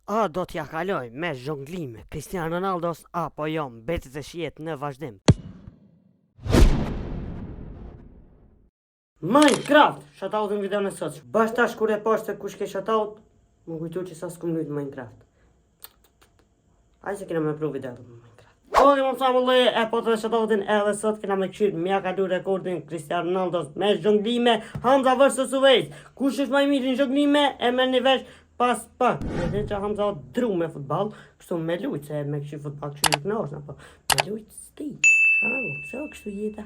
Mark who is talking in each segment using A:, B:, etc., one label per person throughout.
A: A do t'ja kaloj me zhonglime Cristiano Ronaldos apo jo mbetet e shihet në vazhdim? Minecraft! Shoutout në videon e sot. Bash tash kur e pash se kush ke shoutout, më kujtu që sa s'kum lujt Minecraft. Aj se kena me pru video në Minecraft. Oke, më samullë, e po të shoutoutin edhe sot kena me këshirë mja kalu rekordin Cristiano Ronaldos me zhonglime Hamza vs Uvejs. Kush është maj mirë në zhonglime e me një vesh pas pak. Me dhe që Hamza o dru me futbal, kështu me lujt, se me këshirë futbal këshirë nuk në është, po me lujt sti. Se o kështu jeta.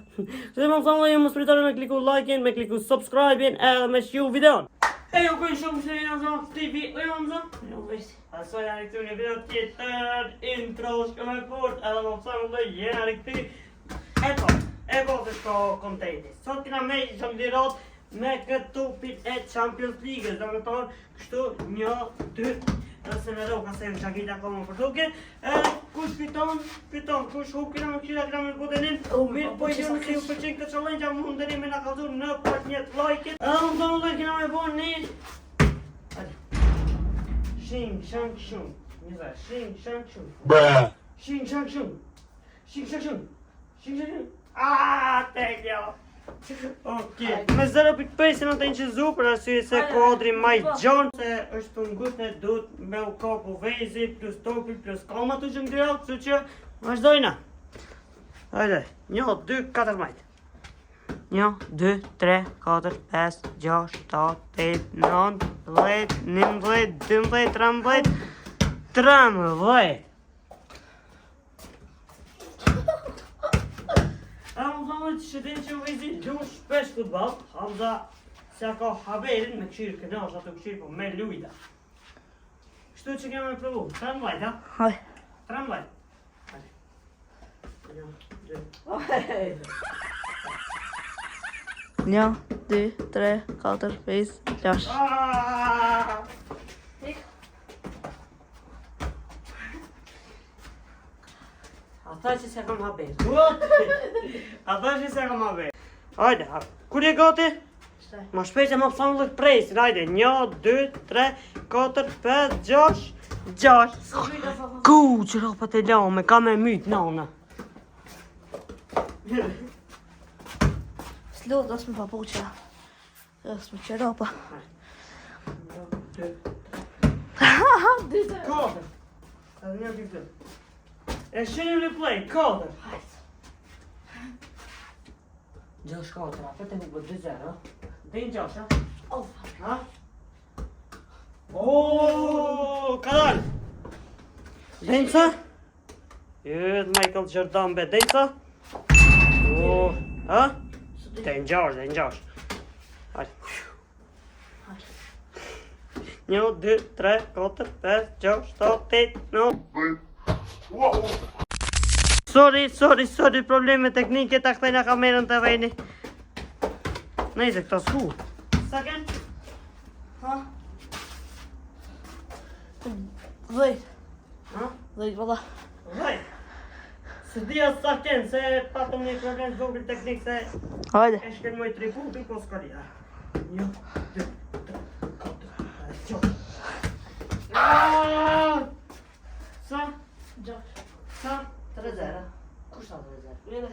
A: Se më samullë, më spritore me kliku like-in, me kliku subscribe-in edhe me shqiu videon. E jo kujnë shumë se jena zonë TV, o jo më zonë? Jo vështë. Aso janë këtu një video tjetër, intro shko me fort, edhe më pësarë më dhe jena këtu. E po të shko kontenti. Sot kina me zhonglirat me këtë tupit e Champions League, do me tonë kështu 1, 2, nëse në roka se në qakit akoma për duke. Kush fiton, kush hukina me këshira kina me budenin. Mirë po i në si u përqen këtë challenge, a mundëri me nga kaldur në pak njët like-it. Edhe më tonë dhe kina me bo një Shing shang shung. Njëzaj, shing shang shung. Shing shang shung. Shing shang shung. Shing shang shung. Tegjo. Ok, me 0.5 në të inqizu për arsye se kodri maj gjon. Se është të ngutne dut me u kapu vezi, plus topi, plus koma të zhëngrial, kështu që vazhdojna. Hajde, 1, 2, 4 majt. 1, 2, 3, 4, 5, 6, 7, 8, 9, 10, 11, 12, 13. Hamza që din që vezi lush shpesh futbol, Hamza se ka haberin me këshirë kënash ato këshirë po me lujta. Kështu që kemë me provu, 3 vajt, ha?
B: Haj.
A: 3 vajt. Hajde.
B: 1, 2, 3, 4, 5, 6.
A: Ata që se kam haber. Ata që se kam haber. Hajde, kur je gati? Ma shpejt e ma pësam lëk presin. Hajde, 1, 2, 3, 4, 5, 6. Ku që ropat e lame, ka me myt nana.
B: Slu, do s'me papuqa. Do s'me që ropa.
A: 1, 2, 3, 4. Edhe një të këtë. E shenim në play, 4. Gjosh 4, apet e një bët 2-0. Dhe në gjosh, ha? Ha? Oooo, ka dalë! Denca? Jëtë Michael Jordan be, Denca? Oooo, ha? Dhe në gjosh. Hajde. 1, 2, 3, 4, 5, 6, 7, 8, 9. Sorry, probleme teknike, ta këthejna kamerën të vejni. Nejse, këta s'ku. Sa ken?
B: Ha? 10.
A: Ha?
B: 10, valla.
A: Vaj. Se dhja sa ken, se patëm një problem të vogël teknik, se
B: Hajde.
A: e shken moj 3 punkti, po s'ka dhja. 1, 2, 3, 4, 5, 6. Sa?
B: 6.
A: Sa? 3-0. Kush sa 3-0?
B: Vede.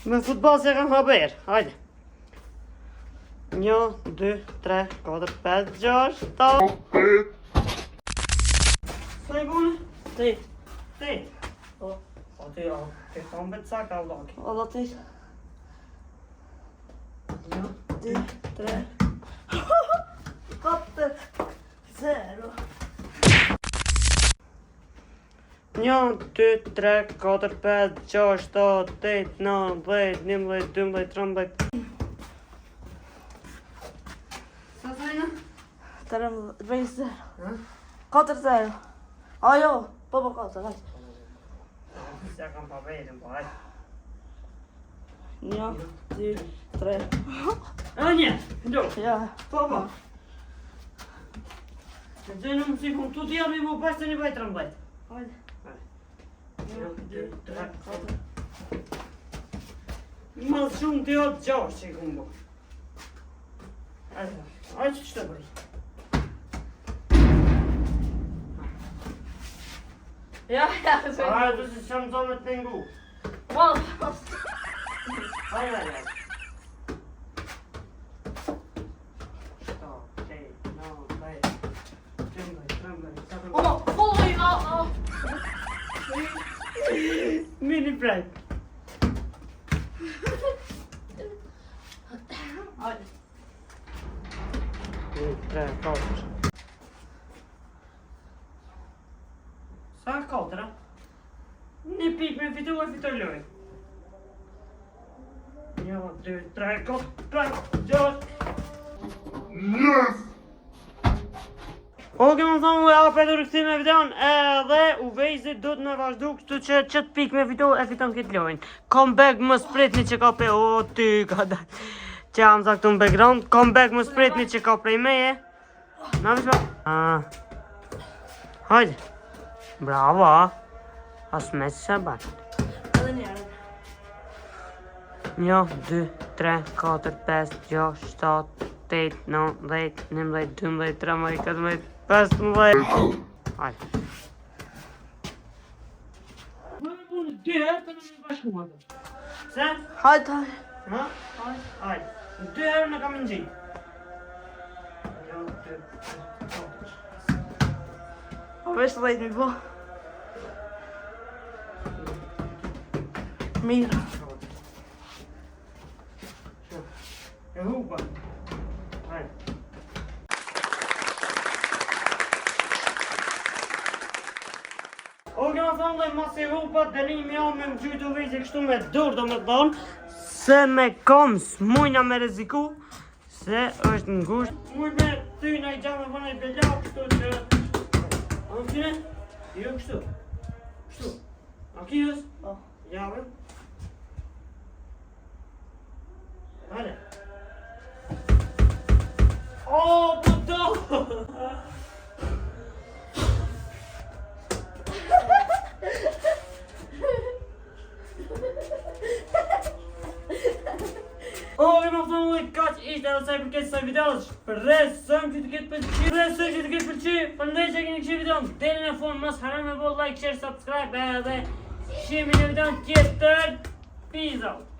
A: Me futbol se kam haber, hajde. 1, 2, 3, 4, 5, 6, 7. Sa i bune?
B: Ti.
A: Ti?
B: O,
A: O ti, o, ti thonë betë sa ka vlog.
B: valla ti.
A: 1,
B: 2, 3. 4, 0.
A: 1, 2, 3, 4, 5, 6, 7, 8, 9, 10, 11, 12, 13. Sa sajna?
B: 3,
A: Ha?
B: 4, 0. Ajo, po 4, hajde.
A: Se kam pa vejtën, po hajde.
B: 1, 2, 3.
A: A një, ndo.
B: Ja.
A: Po. Se dzënë më si kom tu t'jarë mi mu pas të një bajtë rëmbajtë.
B: Hajde.
A: 1, 2, 3, 4. Mas shumë të jotë 6 që i kom bo. Aj që të bëri.
B: Ja, så.
A: Aj, du si që më do me të pengu.
B: Wow.
A: Aj. 7, 8, 9, 10, 11, 12, 13, 14.
B: Åh, oj, ja.
A: Mini prank.
B: Oj.
A: 1, 3, 4. Sa 4? Një pik me fitu e fitur loj. 1, 2, 3, 4, 5, 6. Oke, më thonë, ja për të rëkëtim e videon, edhe u vejzit du të me vazhdu, kështu që qëtë pik me fitu e fiton këtë lojnë. Comeback më spritni që ka pe, o ty ka da, që jam zaktu në background, comeback më spritni që ka prej meje. Na vishma? Hajde. Bravo, as me që se bërë.
B: Edhe njerë.
A: 1, 2, 3, 4, 5, 6, 7, 8, 9, 10, 11, 12, 13, 14, 15. Hajde. Më në punë dy herë për në më bashkua të. Se?
B: Hajde.
A: Ha? Hajde. Dy herë në kam në gjitë. 1, 2, 3, 4.
B: Vesh të dhejtë mi po. Mirë.
A: E hupa. Hajde. Oke më thonë dhe mas i hupa, dënimi jo me më gjytu vizë kështu me dur do me thonë, se me kom s'mujna me reziku, se është në gusht. Muj me ty në i gjamë me bëna i beljau, kështu që... A në tyne? Jo kështu. Kështu. A kijës?
B: Po.
A: Jave. Hajde. O, po do! Oke më thonë ujtë kaq ishte edhe saj përket saj videos. Presëm që të ketë pëlqy. Përndaj që keni këshë videon. Deri në fund mos harroni me bo like, share, subscribe edhe shimin e videon tjetër. Peace out.